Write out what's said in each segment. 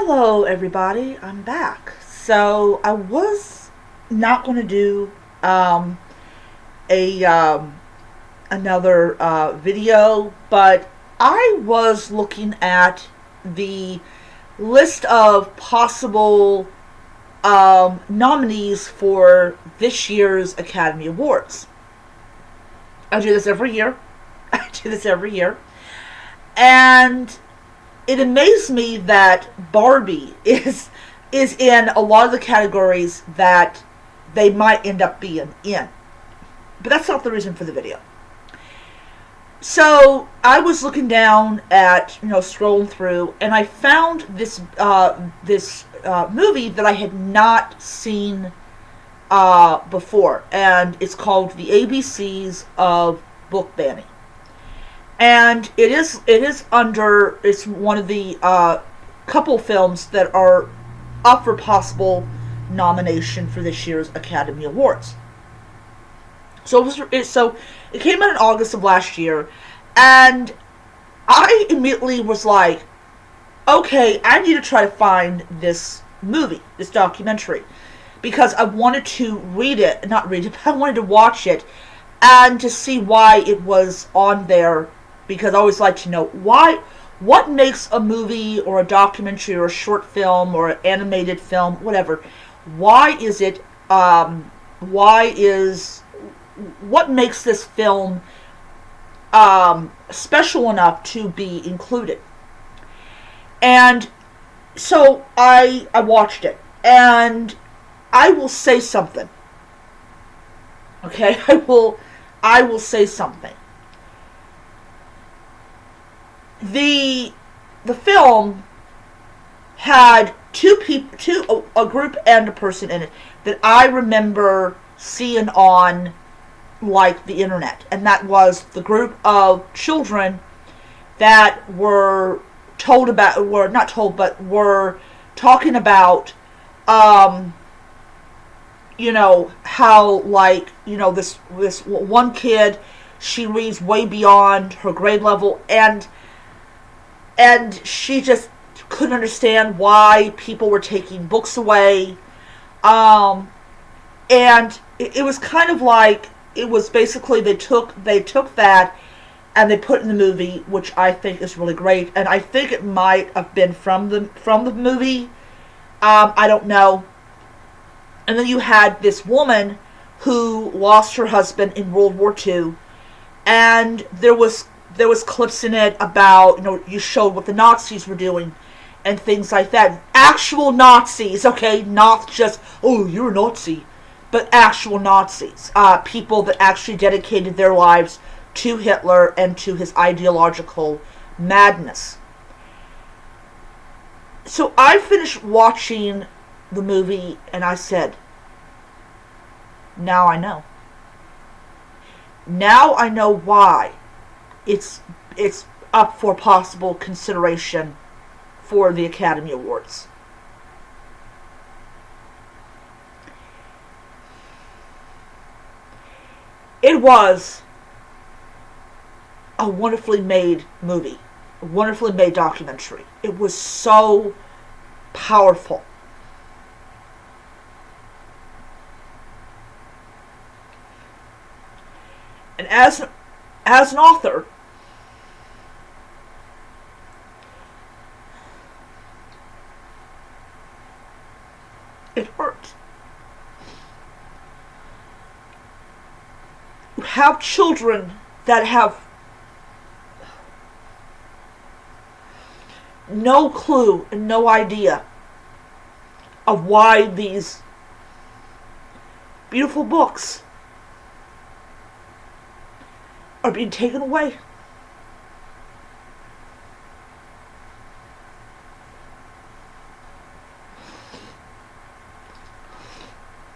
Hello, everybody. I'm back. So I was not going to do a another video, but I was looking at the list of possible nominees for this year's Academy Awards. I do this every year. I do this every year, and it amazed me that Barbie is in a lot of the categories that they might end up being in. But that's not the reason for the video. So I was looking down at, scrolling through, and I found this movie that I had not seen before, and it's called The ABCs of Book Banning. And it's one of the couple films that are up for possible nomination for this year's Academy Awards. So it came out in August of last year, and I immediately was like, okay, I need to try to find this movie, this documentary, because I wanted to not read it, but I wanted to watch it and to see why it was on there, because I always like to know what makes a movie or a documentary or a short film or an animated film, whatever, what makes this film special enough to be included. And so I watched it, and I will say something. Okay, I will say something. The film had a group and a person in it that I remember seeing on like the internet, and that was the group of children that were not told, but were talking about how, this one kid, she reads way beyond her grade level, and she just couldn't understand why people were taking books away. And it was kind of like, it was basically they took that and they put it in the movie, which I think is really great, and I think it might have been from the movie. I don't know. And then you had this woman who lost her husband in World War II, and there was clips in it about, you showed what the Nazis were doing and things like that. Actual Nazis, okay, not just, oh, you're a Nazi, but actual Nazis. People that actually dedicated their lives to Hitler and to his ideological madness. So I finished watching the movie, and I said, now I know. Now I know why it's up for possible consideration for the Academy Awards. It was a wonderfully made movie, a wonderfully made documentary. It was so powerful. And as an author, it hurt. You have children that have no clue and no idea of why these beautiful books are being taken away.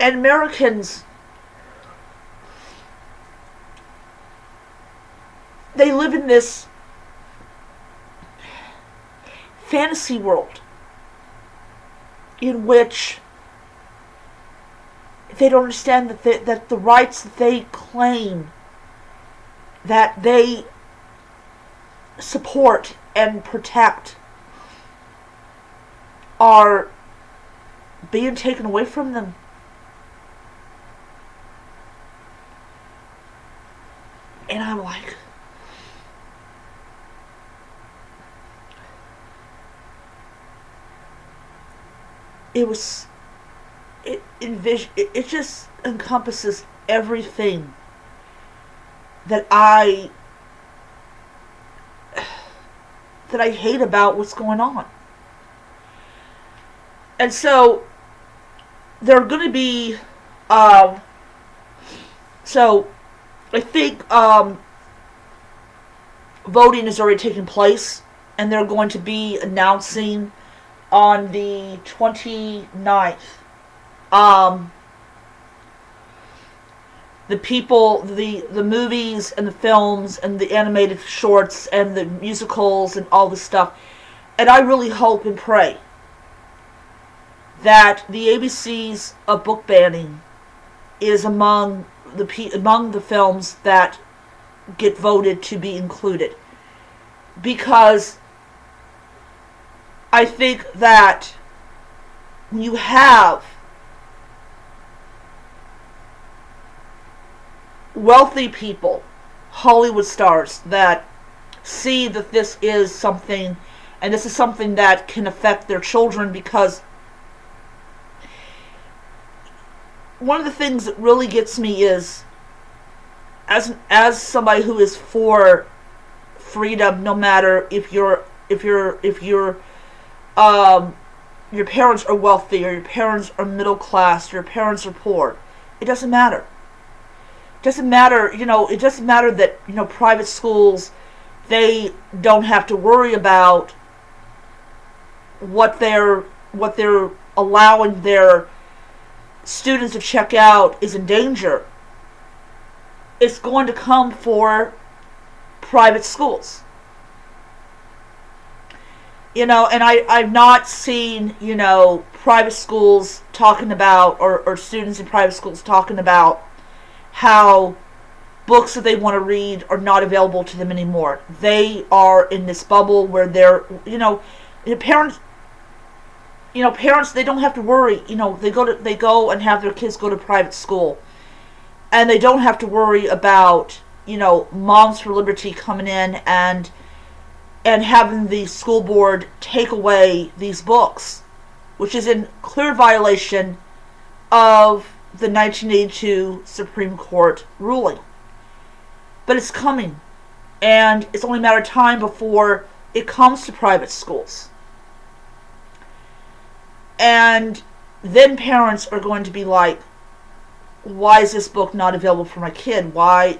And Americans, they live in this fantasy world in which they don't understand that the rights that they claim, that they support and protect, are being taken away from them. And I'm like, it was, it just encompasses everything that I hate about what's going on. And so there are going to be, um, so I think voting is already taking place, and they're going to be announcing on the 29th. The people, the movies and the films and the animated shorts and the musicals and all this stuff. And I really hope and pray that the ABC's of book banning is among the films that get voted to be included, because I think that when you have wealthy people, Hollywood stars, that see that this is something, and this is something that can affect their children, because one of the things that really gets me is, as somebody who is for freedom, no matter if your parents are wealthy or your parents are middle class, your parents are poor, it doesn't matter. It doesn't matter, it doesn't matter that, private schools, they don't have to worry about what they're allowing their students to check out is in danger. It's going to come for private schools. And I've not seen, private schools talking about, or students in private schools talking about how books that they want to read are not available to them anymore. They are in this bubble where they're, parents, they don't have to worry. They go and have their kids go to private school, and they don't have to worry about, Moms for Liberty coming in and having the school board take away these books, which is in clear violation of the 1982 Supreme Court ruling. But it's coming, and it's only a matter of time before it comes to private schools. And then parents are going to be like, why is this book not available for my kid? Why?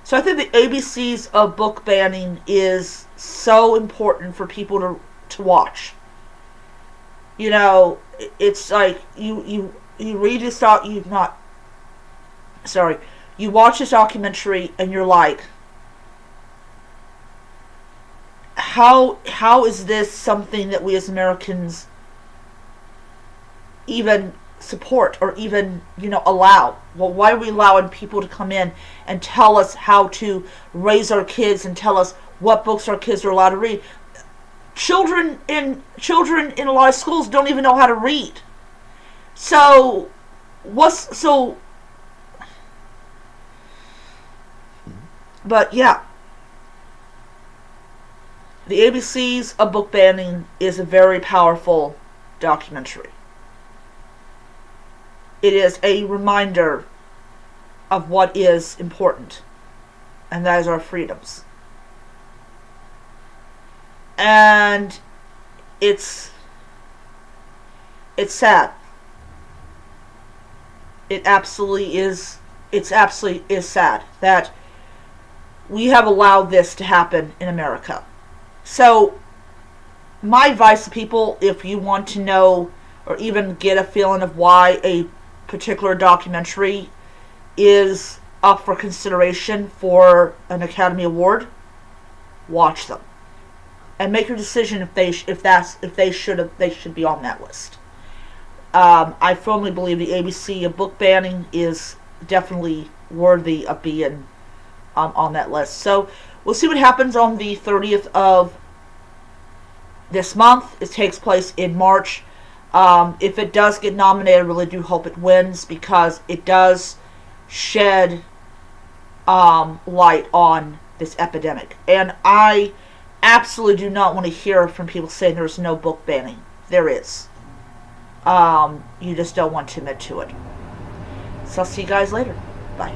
So I think the ABCs of book banning is so important for people to watch. It's like you read this you watch this documentary and you're like, how is this something that we as Americans even support or even allow? Well, why are we allowing people to come in and tell us how to raise our kids and tell us what books our kids are allowed to read? Children in a lot of schools don't even know how to read. But yeah, the ABCs of book banning is a very powerful documentary. It is a reminder of what is important, and that is our freedoms. And it's sad. It absolutely is sad that we have allowed this to happen in America. So, my advice to people, if you want to know or even get a feeling of why a particular documentary is up for consideration for an Academy Award, watch them and make your decision if they should be on that list. I firmly believe the ABC of book banning is definitely worthy of being on that list. So we'll see what happens on the 30th of this month. It takes place in March. If it does get nominated, I really do hope it wins, because it does shed light on this epidemic. And I absolutely do not want to hear from people saying there's no book banning. There is. You just don't want to admit to it. So I'll see you guys later. Bye.